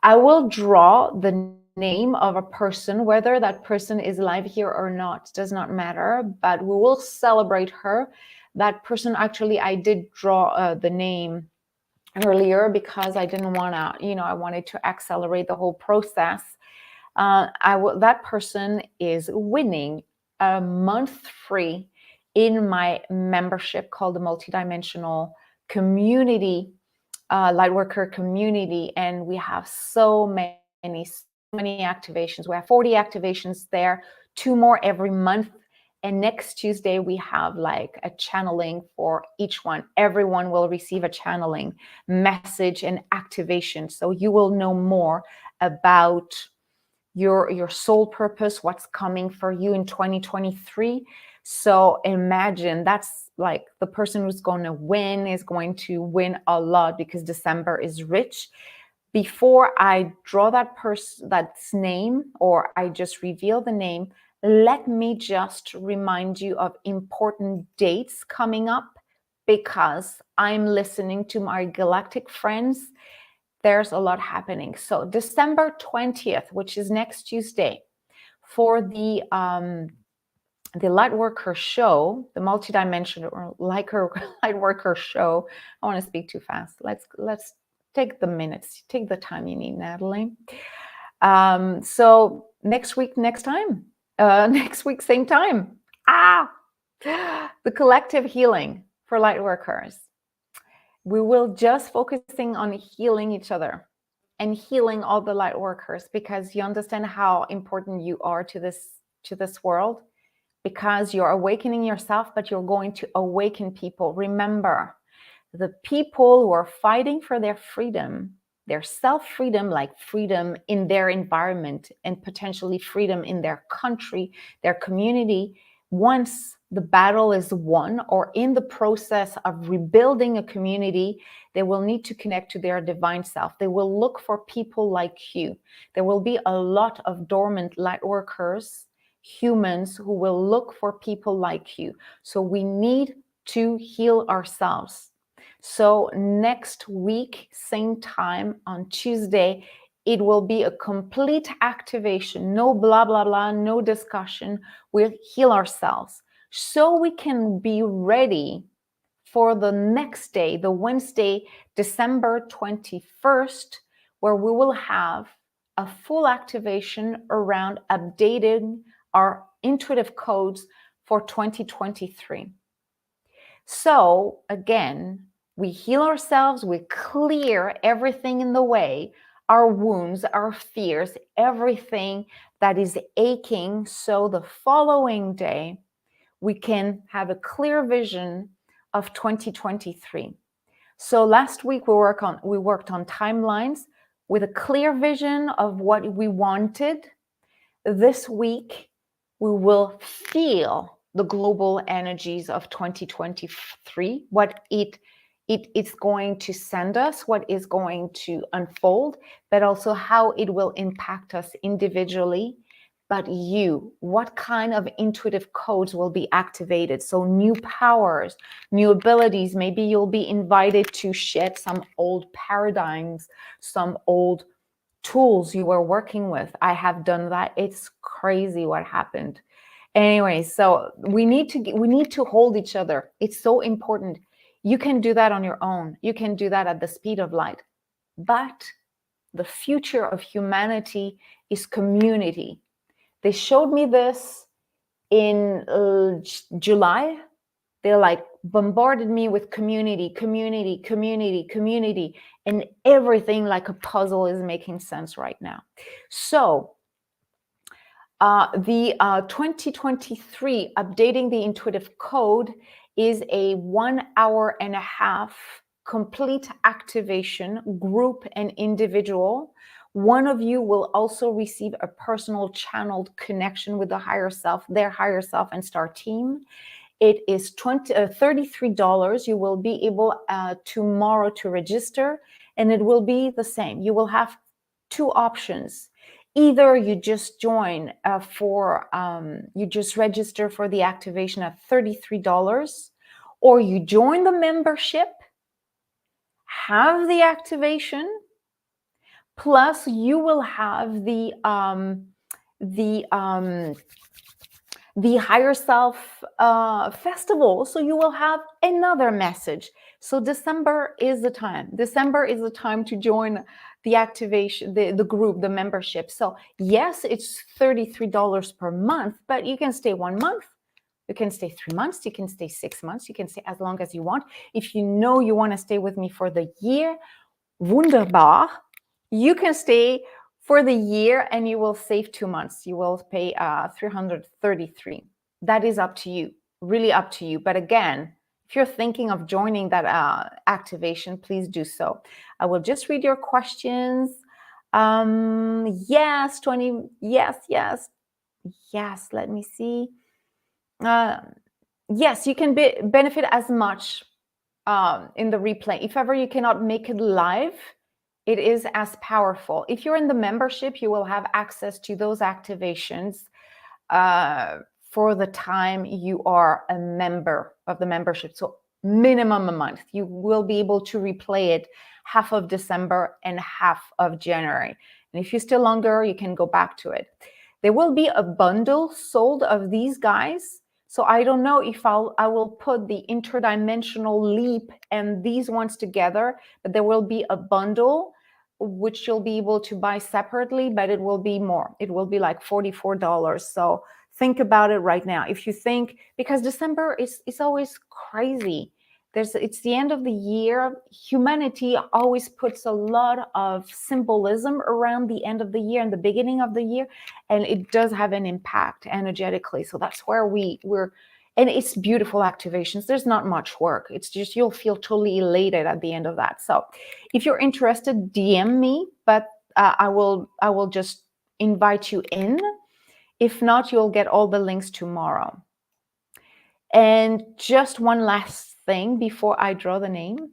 I will draw the name of a person, whether that person is live here or not, does not matter, but we will celebrate her. That person, actually, I did draw the name earlier because I didn't want to, I wanted to accelerate the whole process. That person is winning a month free in my membership called the Multidimensional Community, Lightworker Community. And we have so many many activations. We have 40 activations there, 2 more every month. And next Tuesday, we have like a channeling for each one. Everyone will receive a channeling message and activation. So you will know more about your soul purpose, what's coming for you in 2023. So imagine that's like the person who's going to win is going to win a lot because December is rich. Before I draw that's name, or I just reveal the name, let me just remind you of important dates coming up, because I'm listening to my galactic friends. There's a lot happening. So December 20th, which is next Tuesday, for the Lightworker show, the multidimensional Lightworker show. I want to speak too fast. Let's take the minutes, take the time you need, Nathalie. So next week, next week, same time. The collective healing for Lightworkers. We will just focusing on healing each other and healing all the Lightworkers, because you understand how important you are to this world, because you're awakening yourself, but you're going to awaken people. Remember, the people who are fighting for their freedom, their self-freedom, like freedom in their environment and potentially freedom in their country, their community, once the battle is won or in the process of rebuilding a community, they will need to connect to their divine self. They will look for people like you. There will be a lot of dormant Lightworkers, humans who will look for people like you. So we need to heal ourselves. So next week, same time on Tuesday, it will be a complete activation. No blah, blah, blah, no discussion. We'll heal ourselves so we can be ready for the next day, the Wednesday, December 21st, where we will have a full activation around updating our intuitive codes for 2023. So again, we heal ourselves, we clear everything in the way, our wounds, our fears, everything that is aching. So the following day, we can have a clear vision of 2023. So last week we worked on timelines with a clear vision of what we wanted. This week we will feel the global energies of 2023, what it's going to send us, what is going to unfold, but also how it will impact us individually. But you, what kind of intuitive codes will be activated? So new powers, new abilities. Maybe you'll be invited to shed some old paradigms, some old tools you were working with. I have done that. It's crazy what happened. Anyway, so we need to hold each other. It's so important. You can do that on your own. You can do that at the speed of light. But the future of humanity is community. They showed me this in July. They like bombarded me with community, and everything like a puzzle is making sense right now. So the 2023 Updating the Intuitive Code is a 1.5 hour complete activation, group and individual. One of you will also receive a personal channeled connection with the higher self, their higher self and star team. It is $33. You will be able tomorrow to register, and it will be the same. You will have 2 options. Either you just join you just register for the activation at $33, or you join the membership, have the activation, plus you will have the higher self festival. So you will have another message. So December is the time. December is the time to join the activation, the group, the membership. So yes, it's $33 per month, but you can stay 1 month. You can stay 3 months. You can stay 6 months. You can stay as long as you want. If you know you want to stay with me for the year, wunderbar. You can stay for the year, and you will save 2 months. You will pay 333. That is up to you, really up to you. But again, if you're thinking of joining that activation, please do so. I will just read your questions. Yes, 20. Yes, yes, yes. Let me see. Yes, you can benefit as much in the replay. If ever you cannot make it live, it is as powerful. If you're in the membership, you will have access to those activations for the time you are a member of the membership. So minimum a month. You will be able to replay it half of December and half of January. And if you're still longer, you can go back to it. There will be a bundle sold of these guys. So I don't know if I will put the interdimensional leap and these ones together, but there will be a bundle which you'll be able to buy separately, but it will be more. It will be like $44. So think about it right now. If you think, because December is always crazy. It's the end of the year. Humanity always puts a lot of symbolism around the end of the year and the beginning of the year, and it does have an impact energetically. So that's where we're, and it's beautiful activations. There's not much work. It's just you'll feel totally elated at the end of that. So if you're interested, DM me, but I will just invite you in. If not, you'll get all the links tomorrow. And just one last thing before I draw the name.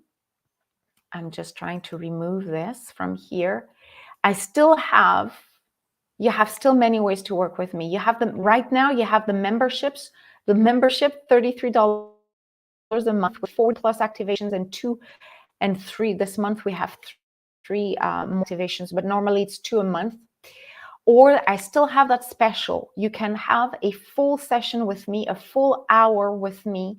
I'm just trying to remove this from here. I still have, you have still many ways to work with me. You have them right now, you have the memberships, the membership, $33 a month with 40+ activations and 2 and 3. This month we have 3 activations, but normally it's 2 a month. Or I still have that special. You can have a full session with me, a full hour with me,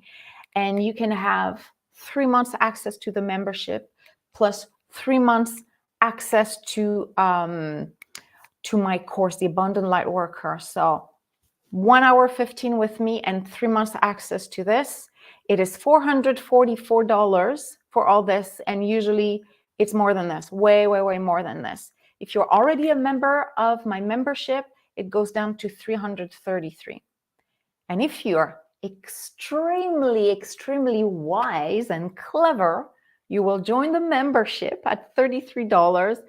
and you can have 3 months access to the membership plus 3 months access to my course, the Abundant Lightworker. So 1 hour 15 with me and 3 months access to this. It is $444 for all this, and usually it's more than this, way more than this. If you're already a member of my membership, it goes down to $333. And if you're extremely wise and clever, you will join the membership at $33.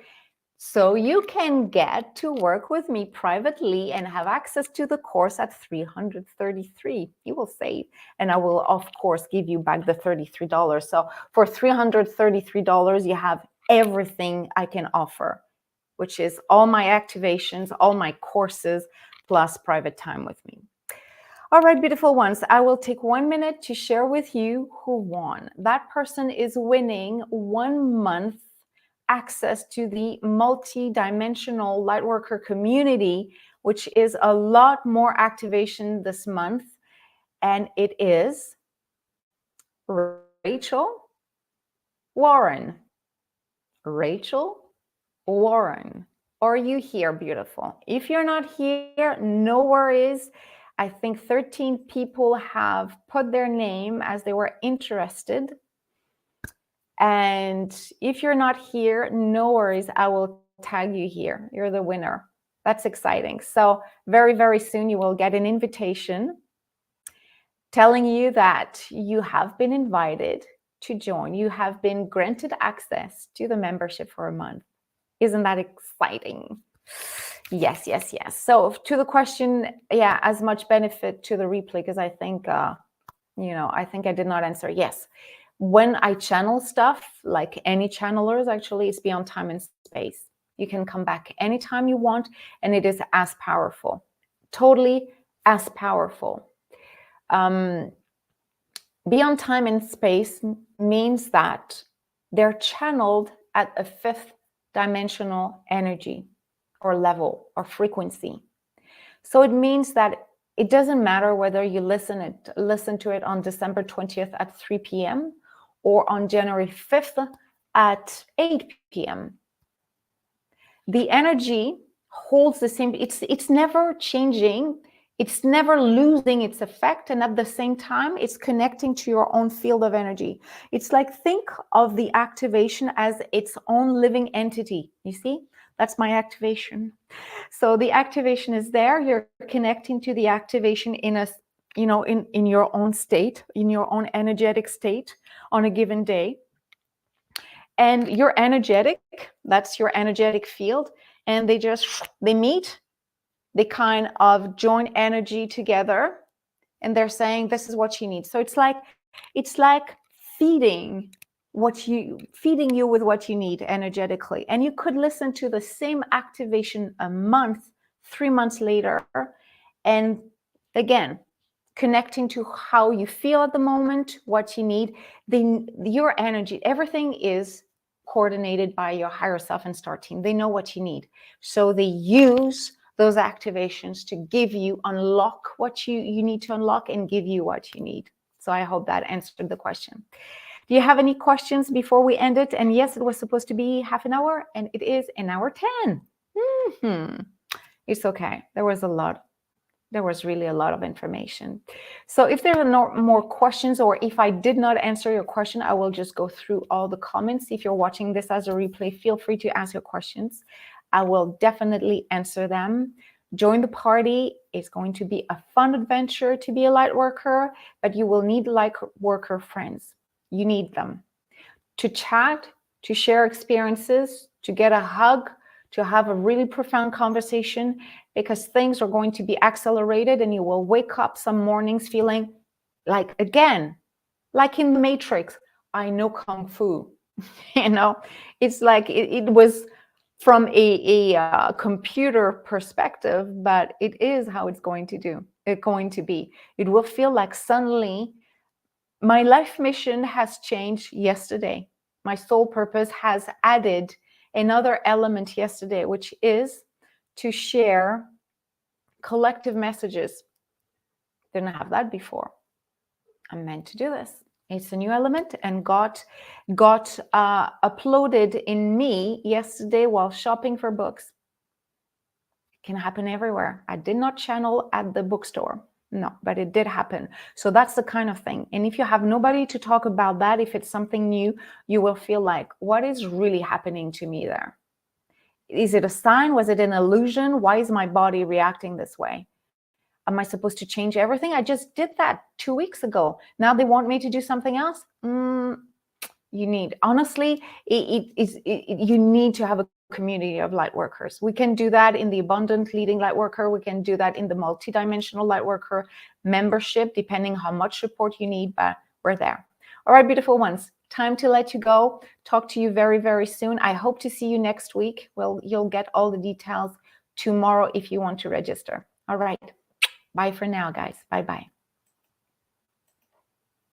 So you can get to work with me privately and have access to the course at $333. You will save. And I will, of course, give you back the $33. So for $333, you have everything I can offer, which is all my activations, all my courses, plus private time with me. All right, beautiful ones, I will take 1 minute to share with you who won. That person is winning 1 month access to the multi-dimensional Lightworker community, which is a lot more activation this month. And it is Rachel Warren. Rachel Warren. Are you here, beautiful? If you're not here, no worries. I think 13 people have put their name as they were interested. And if you're not here, no worries. I will tag you here. You're the winner. That's exciting. So very soon you will get an invitation telling you that you have been invited to join. You have been granted access to the membership for a month. Isn't that exciting? Yes. So to the question, yeah, as much benefit to the replay, because I think, I think I did not answer. Yes. When I channel stuff, like any channelers, actually, it's beyond time and space. You can come back anytime you want, and it is as powerful. Totally as powerful. Beyond time and space means that they're channeled at a 5th dimensional energy or level or frequency. So it means that it doesn't matter whether you listen to it on December 20th at 3 p.m. or on January 5th at 8 p.m. The energy holds the same. It's never changing. It's never losing its effect. And at the same time, it's connecting to your own field of energy. It's like, think of the activation as its own living entity. You see, That's my activation. So the activation is there. You're connecting to the activation in a, in your own state, in your own energetic state on a given day. And you're energetic, that's your energetic field. And they meet, they kind of join energy together, and they're saying, this is what you need. So it's like feeding you with what you need energetically. And you could listen to the same activation a month, 3 months later, and again, connecting to how you feel at the moment, what you need. Your energy, everything is coordinated by your higher self and star team. They know what you need. So they use those activations to give you, unlock what you need to unlock and give you what you need. So I hope that answered the question. Do you have any questions before we end it? And yes, it was supposed to be half an hour, and it is an hour 10. It's okay. There was really a lot of information. So if there are no more questions, or if I did not answer your question, I will just go through all the comments. If you're watching this as a replay, feel free to ask your questions. I will definitely answer them. Join the party. It's going to be a fun adventure to be a light worker, but you will need light worker friends. You need them to chat, to share experiences, to get a hug, to have a really profound conversation, because things are going to be accelerated, and you will wake up some mornings feeling like, again, like in the Matrix, I know Kung Fu. It's like it was from a computer perspective, but it is how it's going to be. It will feel like suddenly my life mission has changed yesterday. My soul purpose has added another element yesterday, which is to share collective messages. Didn't have that before. I'm meant to do this. It's a new element, and got uploaded in me yesterday while shopping for books. It can happen everywhere. I did not channel at the bookstore. No, but it did happen. So that's the kind of thing. And if you have nobody to talk about that, if it's something new, you will feel like, what is really happening to me there? Is it a sign? Was it an illusion? Why is my body reacting this way? Am I supposed to change everything? I just did that 2 weeks ago. Now they want me to do something else? You need, honestly, you need to have a community of light workers. We can do that in the Abundant Leading Light Worker. We can do that in the Multidimensional Light Worker membership, depending how much support you need, but we're there. All right, beautiful ones, time to let you go. Talk to you very, very soon. I hope to see you next week. Well, you'll get all the details tomorrow if you want to register. All right, bye for now, guys. Bye-bye.